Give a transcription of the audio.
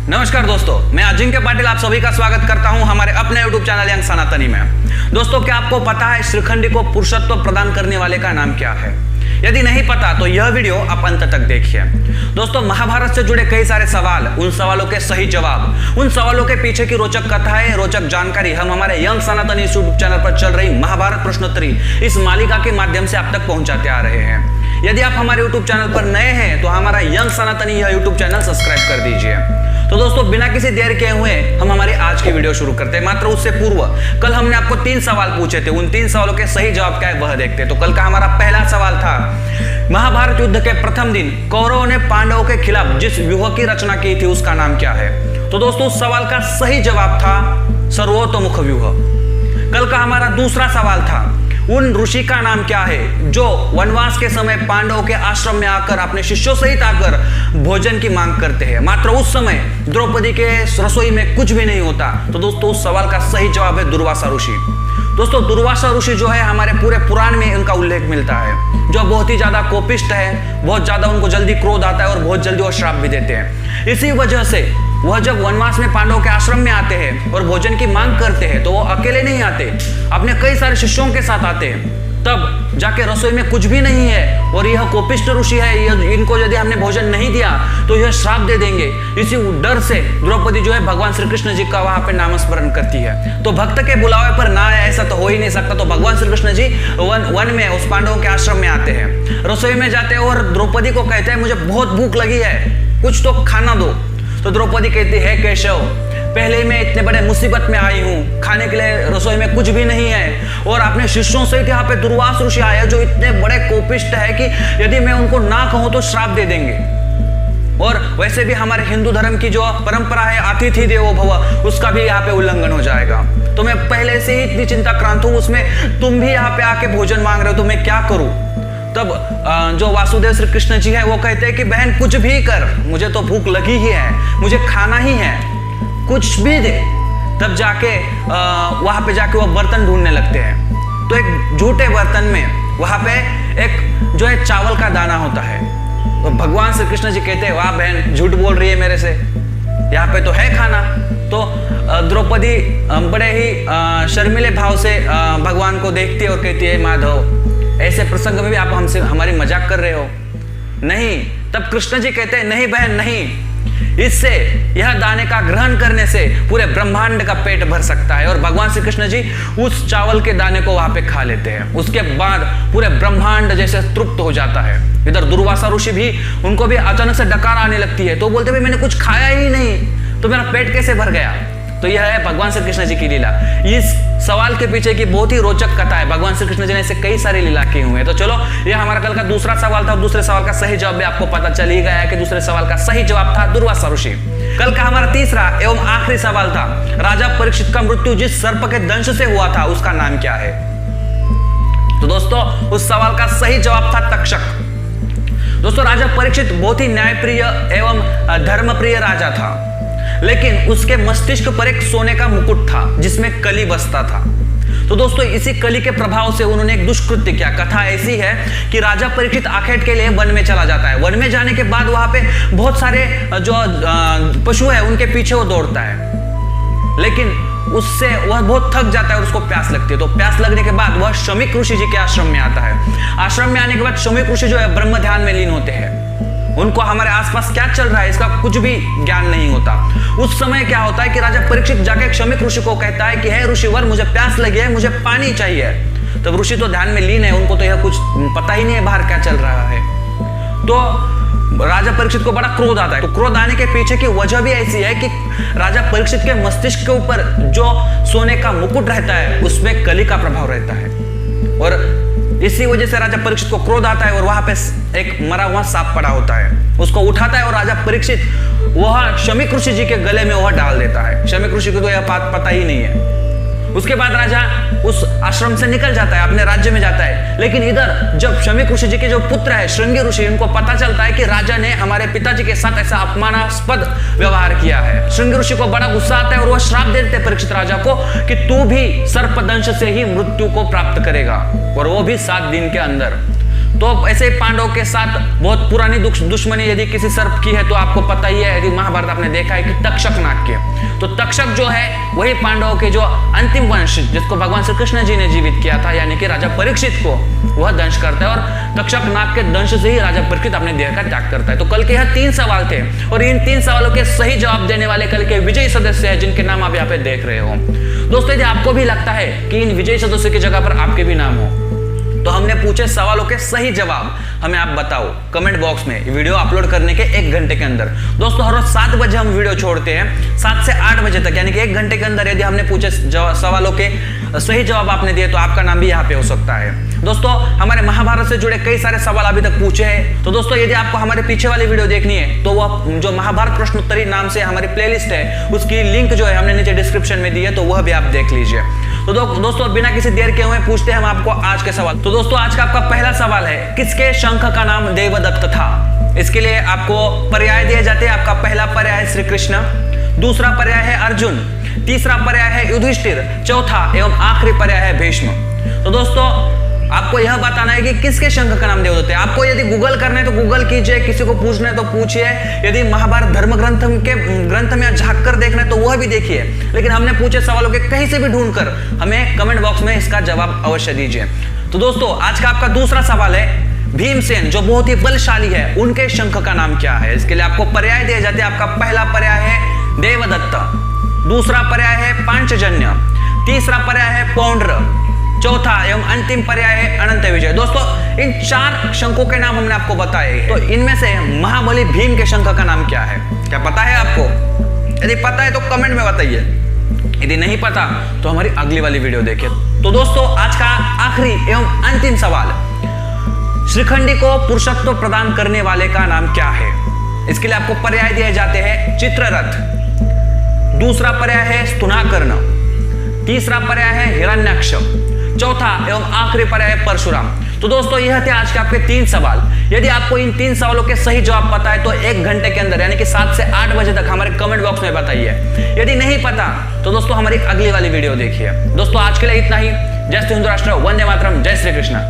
नमस्कार दोस्तों, मैं अजिंक्य पाटिल आप सभी का स्वागत करता हूं हमारे अपने YouTube चैनल यंग सनातनी में। दोस्तों, क्या आपको पता है श्रीखंडी को पुरुषत्व प्रदान करने वाले का नाम क्या है? यदि नहीं पता तो यह वीडियो आप अंत तक देखिए। दोस्तों, महाभारत से जुड़े कई सारे सवाल, उन सवालों के सही जवाब, उन सवालों के पीछे की रोचक कथाएं, रोचक जानकारी हम हमारे यंग सनातनी यूट्यूब चैनल पर चल रही महाभारत प्रश्नोत्तरी इस मालिका के माध्यम से आप तक पहुंचाते आ रहे हैं। यदि आप हमारे यूट्यूब चैनल पर नए हैं तो हमारा यंग सनातनी यह यूट्यूब चैनल सब्सक्राइब कर दीजिए। तो दोस्तों, बिना किसी देर के हुए हम हमारी आज की वीडियो शुरू करते हैं। मात्र उससे पूर्व कल हमने आपको 3 सवाल पूछे थे, उन 3 सवालों के सही जवाब क्या है वह देखते हैं। तो कल का हमारा पहला सवाल था, महाभारत युद्ध के प्रथम दिन कौरवों ने पांडवों के खिलाफ जिस व्यूह की रचना की थी उसका नाम क्या है? तो दोस्तों, उस सवाल का सही जवाब था सर्वतोमुख व्यूह। कल का हमारा दूसरा सवाल था, उन ऋषि का नाम क्या है जो वनवास के समय पांडवों के आश्रम में आकर अपने शिष्यों सहित आकर भोजन की मांग करते हैं, मात्र उस समय द्रौपदी के रसोई में कुछ भी नहीं होता? तो दोस्तों, उस सवाल का सही जवाब है दुर्वासा ऋषि। दोस्तों, दुर्वासा ऋषि जो है हमारे पूरे पुराण में उनका उल्लेख मिलता है, जो बहुत ही ज्यादा कोपिष्ट है, बहुत ज्यादा उनको जल्दी क्रोध आता है और बहुत जल्दी वो श्राप भी देते हैं। इसी वजह से वह जब वनवास में पांडवों के आश्रम में आते हैं और भोजन की मांग करते हैं तो वो अकेले नहीं आते, अपने कई सारे शिष्यों के साथ आते हैं। तब जाके रसोई में कुछ भी नहीं है और यह कोपिष्ट ऋषि है, इनको यदि हमने भोजन नहीं दिया तो यह श्राप दे देंगे। इसी डर से द्रौपदी जो है भगवान श्री कृष्ण जी का वहां पे नामस्मरण करती है। तो भक्त के बुलावे पर ना आए ऐसा तो हो ही नहीं सकता। तो भगवान श्री कृष्ण जी वन में उस पांडवों के आश्रम में आते हैं, रसोई में जाते हैं और द्रौपदी को कहते हैं मुझे बहुत भूख लगी है, कुछ तो खाना दो। तो द्रौपदी कहती है केशव, पहले मैं इतने बड़े मुसीबत में आई हूँ, खाने के लिए रसोई में कुछ भी नहीं है और अपने शिष्यों सहित यहाँ पे दुर्वास ऋषि आए जो इतने बड़े कोपिष्ट है कि यदि मैं उनको ना कहूँ तो श्राप दे देंगे। और वैसे भी हमारे हिंदू धर्म की जो परंपरा है अतिथि देवो भव, उसका भी यहाँ पे उल्लंघन हो जाएगा। तो मैं पहले से ही इतनी चिंताक्रांत हूँ, उसमें तुम भी यहाँ पे आके भोजन मांग रहे हो तो मैं क्या करूँ? तब जो वासुदेव श्री कृष्ण जी है वो कहते हैं कि बहन कुछ भी कर, मुझे तो भूख लगी ही है, मुझे खाना ही है, कुछ भी दे। तब जाके वहां पे जाके वो बर्तन ढूंढने लगते हैं। तो एक झूठे बर्तन में वहां पे एक जो है चावल का दाना होता है। तो भगवान श्री कृष्ण जी कहते हैं वाह बहन झूठ बोल रही है मेरे से, यहाँ पे तो है खाना। तो द्रौपदी बड़े ही शर्मिले भाव से भगवान को देखती है और कहती है माधव, ऐसे प्रसंग में भी आप हमसे हमारी मजाक कर रहे हो? नहीं। तब कृष्ण जी कहते हैं नहीं बहन नहीं, इससे यह दाने का ग्रहण करने से पूरे ब्रह्मांड का पेट भर सकता है। और भगवान श्री कृष्ण जी उस चावल के दाने को वहां पे खा लेते हैं। उसके बाद पूरे ब्रह्मांड जैसे तृप्त हो जाता है। इधर दुर्वासा ऋषि भी, उनको भी अचानक से डकार आने लगती है, तो बोलते भाई मैंने कुछ खाया ही नहीं तो मेरा पेट कैसे भर गया? तो यह है भगवान श्री कृष्ण जी की लीला। इस सवाल के पीछे की बहुत ही रोचक कथा है। भगवान श्री कृष्ण जी ने ऐसे कई सारी लीला किए हुए हैं। तो चलो, यह हमारा कल का दूसरा सवाल था। दूसरे सवाल का सही जवाब भी आपको पता चल ही गया है कि दूसरे सवाल का सही जवाब था दुर्वासा ऋषि। कल का हमारा तीसरा एवं आखिरी सवाल था, राजा परीक्षित का मृत्यु जिस सर्प के दंश से हुआ था उसका नाम क्या है? तो दोस्तों, उस सवाल का सही जवाब था तक्षक। दोस्तों, राजा परीक्षित बहुत ही न्यायप्रिय एवं धर्मप्रिय राजा था, लेकिन उसके मस्तिष्क पर एक सोने का मुकुट था जिसमें कली बसता था। तो दोस्तों, इसी कली के प्रभाव से उन्होंने एक दुष्कृत्य किया। कथा ऐसी है कि राजा परीक्षित आखेट के लिए वन में चला जाता है। वन में जाने के बाद वहां पे बहुत सारे जो पशु है उनके पीछे वो दौड़ता है, लेकिन उससे वह बहुत थक जाता है और उसको प्यास लगती है। तो प्यास लगने के बाद वह शमीक ऋषि जी के आश्रम में आता है। आश्रम में आने के बाद शमीक ऋषि जो है ब्रह्म ध्यान में लीन होते हैं। उनको हमारे आसपास क्या चल रहा है इसका कुछ भी ज्ञान नहीं होता। उस समय क्या होता है कि राजा परीक्षित जाके शमीक ऋषि को कहता है कि हे ऋषिवर, मुझे प्यास लगी है, मुझे पानी चाहिए। तब ऋषि तो ध्यान में लीन है, उनको तो यह कुछ पता ही नहीं है बाहर क्या चल रहा है। तो राजा परीक्षित को बड़ा क्रोध आता है। तो क्रोध आने के पीछे की वजह भी ऐसी है कि राजा परीक्षित के मस्तिष्क के ऊपर जो सोने का मुकुट रहता है उसमें कली का प्रभाव रहता है और इसी वजह से राजा परीक्षित को क्रोध आता है और वहां पे एक मरा हुआ सांप पड़ा होता है, उसको उठाता है और राजा परीक्षित वह शमीक ऋषि जी के गले में वह डाल देता है। शमीक ऋषि को तो यह बात पता ही नहीं है। उसके बाद राजा उस आश्रम से निकल जाता है, अपने राज्य में जाता है। लेकिन इधर जब शमीक ऋषि जी के जो पुत्र है श्रृंगी ऋषि, इनको पता चलता है कि राजा ने हमारे पिताजी के साथ ऐसा अपमानास्पद व्यवहार किया है। श्रृंगी ऋषि को बड़ा गुस्सा आता है और वह श्राप दे देते परीक्षित राजा को कि तू भी सर्पदंश से ही मृत्यु को प्राप्त करेगा और वो भी 7 दिन के अंदर। तो ऐसे पांडवों के साथ बहुत पुरानी दुश्मनी यदि किसी सर्प की है तो आपको पता ही है, यदि महाभारत आपने देखा है कि तक्षक नाग के, तो तक्षक जो है वही पांडवों के जो अंतिम वंश जिसको भगवान श्री कृष्ण जी ने जीवित किया था, यानी कि राजा परीक्षित को वह दंश करता है और तक्षक नाग के दंश से ही राजा परीक्षित अपने देह का त्याग करता है। तो कल के यह 3 सवाल थे और इन 3 सवालों के सही जवाब देने वाले कल के विजयी सदस्य हैं जिनके नाम आप यहाँ पे देख रहे हो। दोस्तों यदि आपको भी लगता है कि इन विजयी सदस्यों की जगह पर आपके भी नाम हो, तो हमने पूछे सवालों के सही जवाब हमें आप बताओ कमेंट बॉक्स में वीडियो अपलोड करने के 1 घंटे के अंदर। दोस्तों हर रोज 7 बजे हम वीडियो छोड़ते हैं, 7 से 8 बजे तक, यानी कि 1 घंटे के अंदर यदि हमने पूछे सवालों के सही जवाब आपने दिए तो आपका नाम भी यहाँ पे हो सकता है। दोस्तों हमारे महाभारत से जुड़े कई सारे सवाल अभी तक पूछे हैं, तो दोस्तों यदि आपको हमारे पीछे वाली वीडियो देखनी है तो वह जो महाभारत प्रश्नोत्तरी नाम से हमारी प्लेलिस्ट है उसकी लिंक जो है हमने नीचे डिस्क्रिप्शन में दी है, तो वह भी आप देख लीजिए। तो दोस्तों बिना किसी देर के हुए पूछते हैं हम आपको आज के सवाल। तो दोस्तों आज का आपका पहला सवाल है, किसके शंख का नाम देवदत्त था? इसके लिए आपको पर्याय दिए जाते हैं। आपका पहला पर्याय है श्री कृष्ण, दूसरा पर्याय है अर्जुन, तीसरा पर्याय है युधिष्ठिर, चौथा एवं आखिरी पर्याय है भीष्म। तो दोस्तों आपको यह बताना है कि किसके शंख का नाम देवदत्त है। आपको यदि गूगल करना है तो गूगल कीजिए, किसी को पूछना है तो पूछिए, यदि महाभारत धर्म ग्रंथ में झांक कर देखना है तो वह भी देखिए, लेकिन हमने पूछे सवालों के कहीं से भी ढूंढकर हमें कमेंट बॉक्स में इसका जवाब अवश्य दीजिए। तो दोस्तों आज का आपका दूसरा सवाल है, भीमसेन जो बहुत ही बलशाली है उनके शंख का नाम क्या है? इसके लिए आपको पर्याय दिए जाते हैं। आपका पहला पर्याय है देवदत्त, दूसरा पर्याय है पांचजन्य, तीसरा पर्याय है पौंड्र, चौथा एवं अंतिम पर्याय है अनंत विजय। दोस्तों इन 4 शंखों के नाम हमने आपको बताए हैं, तो इनमें से महाबली भीम के शंख का नाम क्या है? क्या पता है आपको? यदि पता है तो कमेंट में बताइए, यदि नहीं पता तो हमारी अगली वाली वीडियो देखिए। तो दोस्तों आज का आखिरी एवं अंतिम सवाल, श्रीखंडी को पुरुषत्व प्रदान करने वाले का नाम क्या है? इसके लिए आपको पर्याय दिए जाते हैं चित्ररथ, दूसरा पर्याय है स्तुनाकर्ण, तीसरा पर्याय है हिरण्याक्ष, चौथा एवं आखिरी पर्याय है परशुराम। तो दोस्तों यह थे आज के आपके 3 सवाल। यदि आपको इन 3 सवालों के सही जवाब पता है तो 1 घंटे के अंदर यानी कि 7 से 8 बजे तक हमारे कमेंट बॉक्स में बताइए। यदि नहीं पता तो दोस्तों हमारी अगली वाली वीडियो देखिए। दोस्तों आज के लिए इतना ही। जय हिंद राष्ट्र, वंदे मातरम, जय श्री कृष्ण।